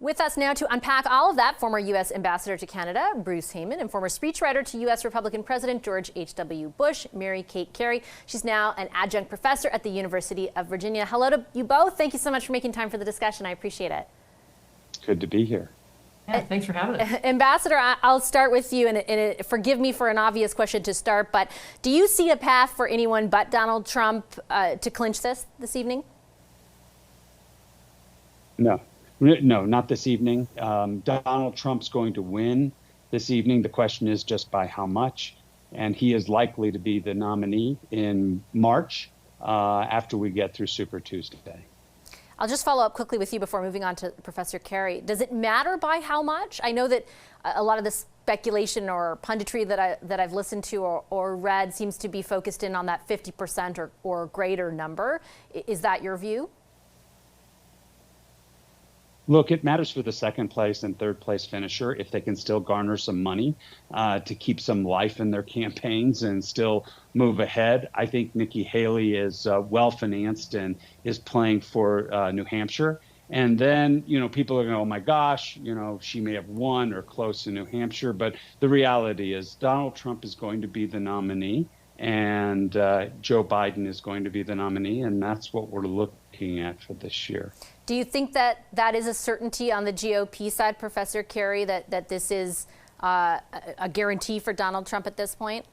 With us now to unpack all of that, former U.S. Ambassador to Canada, Bruce Heyman, and former speechwriter to U.S. Republican President George H.W. Bush, Mary Kate Cary. She's now an adjunct professor at the University of Virginia. Hello to you both. Thank you so much for making time for the discussion. I appreciate it. Good to be here. Yeah, thanks for having us. Ambassador, I'll start with you, and forgive me for an obvious question to start, but do you see a path for anyone but Donald Trump to clinch this evening? No, not this evening. Donald Trump's going to win this evening. The question is just by how much. And he is likely to be the nominee in March after we get through Super Tuesday. I'll just follow up quickly with you before moving on to Professor Cary. Does it matter by how much? I know that a lot of the speculation or punditry that I've listened to or read seems to be focused in on that 50% or greater number. Is that your view? Look, it matters for the second place and third place finisher if they can still garner some money to keep some life in their campaigns and still move ahead. I think Nikki Haley is well financed and is playing for New Hampshire. And then, people are going to, oh my gosh, she may have won or close in New Hampshire. But the reality is Donald Trump is going to be the nominee and Joe Biden is going to be the nominee. And that's what we're looking at for this year. Do you think that is a certainty on the GOP side, Professor Cary, that this is a guarantee for Donald Trump at this point?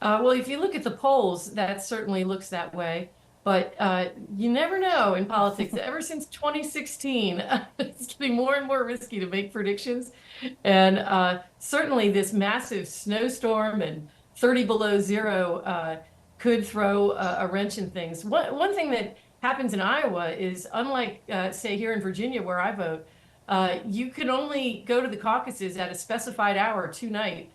Well, if you look at the polls, that certainly looks that way. But you never know in politics. Ever since 2016, it's getting more and more risky to make predictions. And certainly this massive snowstorm and 30 below zero could throw a wrench in things. One thing that happens in Iowa is, unlike, say, here in Virginia where I vote, you can only go to the caucuses at a specified hour tonight.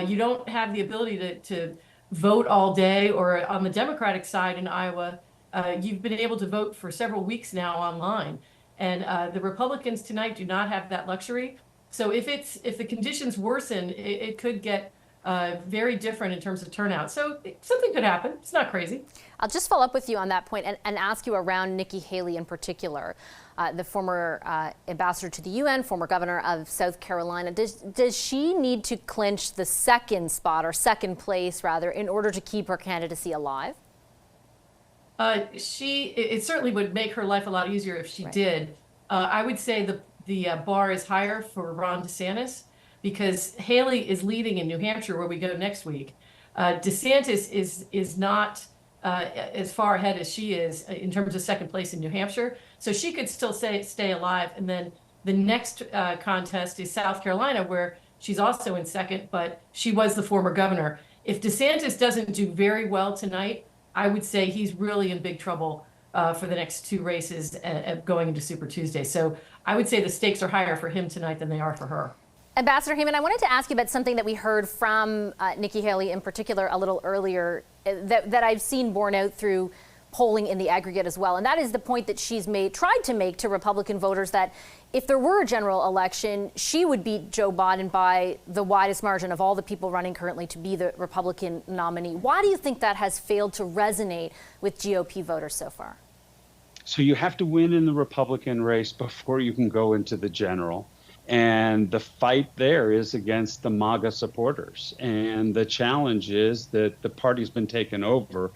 You don't have the ability to vote all day, or on the Democratic side in Iowa, you've been able to vote for several weeks now online. And the Republicans tonight do not have that luxury. So if the conditions worsen, it could get very different in terms of turnout. So something could happen. It's not crazy. I'll just follow up with you on that point and ask you around Nikki Haley in particular, the former ambassador to the UN, former governor of South Carolina. Does she need to clinch the second spot, or second place rather, in order to keep her candidacy alive? It certainly would make her life a lot easier if she did. I would say the bar is higher for Ron DeSantis, because Haley is leading in New Hampshire, where we go next week. DeSantis is not as far ahead as she is in terms of second place in New Hampshire. So she could still stay alive. And then the next contest is South Carolina, where she's also in second, but she was the former governor. If DeSantis doesn't do very well tonight, I would say he's really in big trouble for the next two races going into Super Tuesday. So I would say the stakes are higher for him tonight than they are for her. Ambassador Heyman, I wanted to ask you about something that we heard from Nikki Haley in particular a little earlier that I've seen borne out through polling in the aggregate as well. And that is the point that she's tried to make to Republican voters, that if there were a general election, she would beat Joe Biden by the widest margin of all the people running currently to be the Republican nominee. Why do you think that has failed to resonate with GOP voters so far? So you have to win in the Republican race before you can go into the general. And the fight there is against the MAGA supporters. And the challenge is that the party's been taken over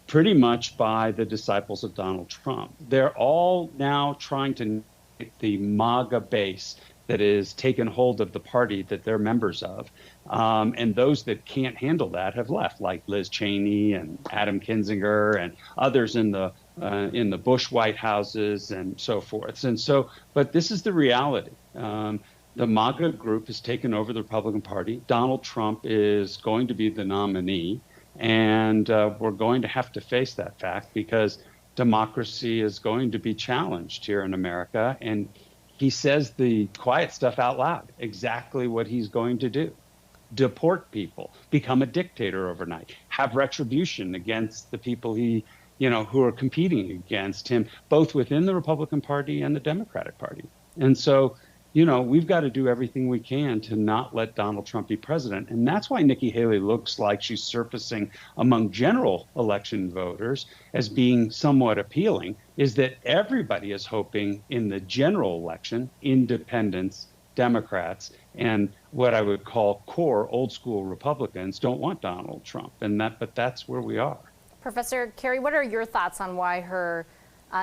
pretty much by the disciples of Donald Trump. They're all now trying to get the MAGA base that is taken hold of the party that they're members of. And those that can't handle that have left, like Liz Cheney and Adam Kinzinger and others in the Bush White Houses and so forth. And so, but this is the reality. The MAGA group has taken over the Republican Party. Donald Trump is going to be the nominee, and we're going to have to face that fact, because democracy is going to be challenged here in America. And he says the quiet stuff out loud, exactly what he's going to do. Deport people, become a dictator overnight, have retribution against the people who are competing against him, both within the Republican Party and the Democratic Party. And so, we've got to do everything we can to not let Donald Trump be president. And that's why Nikki Haley looks like she's surfacing among general election voters as being somewhat appealing. is that everybody is hoping in the general election, independents, Democrats, and what I would call core old school Republicans don't want Donald Trump. But that's where we are. Professor Cary, what are your thoughts on why her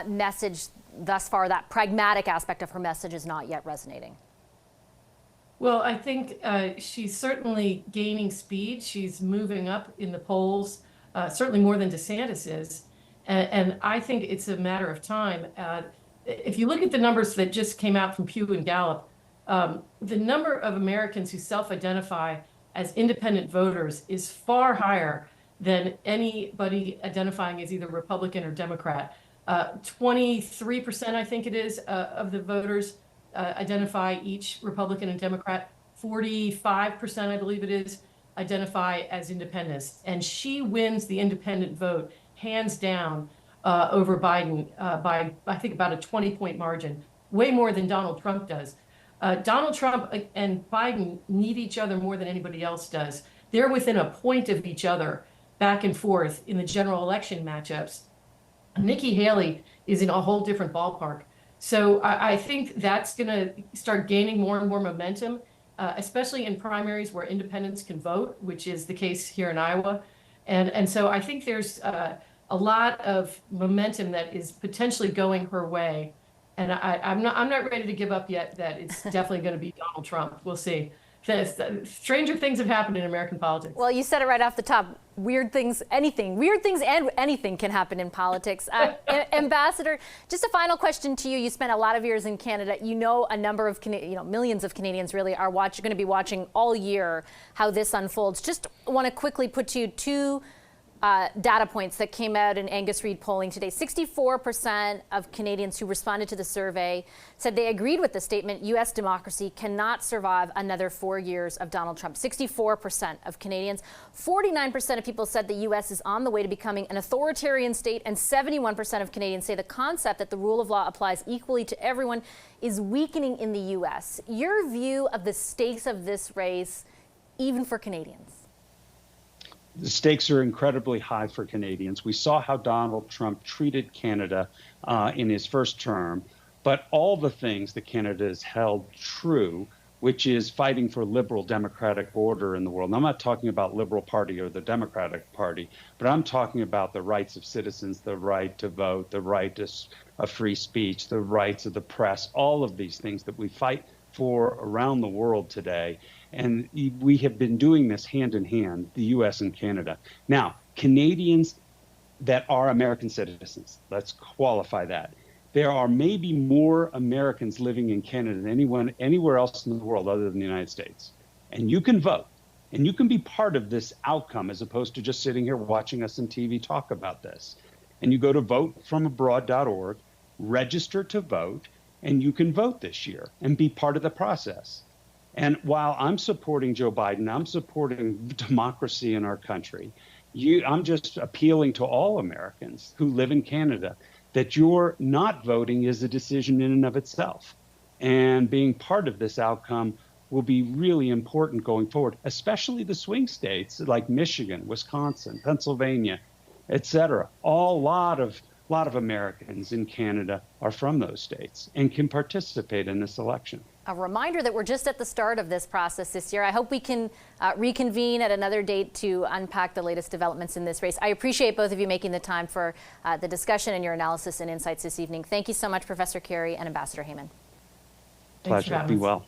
message thus far, that pragmatic aspect of her message, is not yet resonating? Well, I think she's certainly gaining speed. She's moving up in the polls, certainly more than DeSantis is. And I think it's a matter of time. If you look at the numbers that just came out from Pew and Gallup, the number of Americans who self-identify as independent voters is far higher than anybody identifying as either Republican or Democrat. 23%, I think it is, of the voters identify each Republican and Democrat. 45%, I believe it is, identify as independents. And she wins the independent vote hands down over Biden by, I think, about a 20-point margin, way more than Donald Trump does. Donald Trump and Biden need each other more than anybody else does. They're within a point of each other back and forth in the general election matchups. Nikki Haley is in a whole different ballpark. So I think that's going to start gaining more and more momentum, especially in primaries where independents can vote, which is the case here in Iowa. And so I think there's a lot of momentum that is potentially going her way. And I'm not ready to give up yet that it's definitely going to be Donald Trump. We'll see. Stranger things have happened in American politics. Well, you said it right off the top. Weird things and anything can happen in politics. Ambassador, just a final question to you. You spent a lot of years in Canada. You know a number of, millions of Canadians really are going to be watching all year how this unfolds. Just want to quickly put to you two data points that came out in Angus Reid polling today. 64% of Canadians who responded to the survey said they agreed with the statement, U.S. democracy cannot survive another 4 years of Donald Trump. 64% of Canadians. 49% of people said the U.S. is on the way to becoming an authoritarian state, and 71% of Canadians say the concept that the rule of law applies equally to everyone is weakening in the U.S. Your view of the stakes of this race, even for Canadians? The stakes are incredibly high for Canadians. We saw how Donald Trump treated Canada in his first term, but all the things that Canada has held true, which is fighting for liberal democratic order in the world. And I'm not talking about Liberal Party or the Democratic Party, but I'm talking about the rights of citizens, the right to vote, the right to free speech, the rights of the press, all of these things that we fight for around the world today. And we have been doing this hand in hand, the U.S. and Canada. Now, Canadians that are American citizens, let's qualify that. There are maybe more Americans living in Canada than anyone anywhere else in the world other than the United States. And you can vote, and you can be part of this outcome as opposed to just sitting here watching us on TV talk about this. And you go to votefromabroad.org, register to vote, and you can vote this year and be part of the process. And while I'm supporting Joe Biden, I'm supporting democracy in our country. I'm just appealing to all Americans who live in Canada that your not voting is a decision in and of itself. And being part of this outcome will be really important going forward, especially the swing states like Michigan, Wisconsin, Pennsylvania, et cetera. A lot of Americans in Canada are from those states and can participate in this election. A reminder that we're just at the start of this process this year. I hope we can reconvene at another date to unpack the latest developments in this race. I appreciate both of you making the time for the discussion and your analysis and insights this evening. Thank you so much, Professor Cary and Ambassador Heyman. Pleasure. Be well.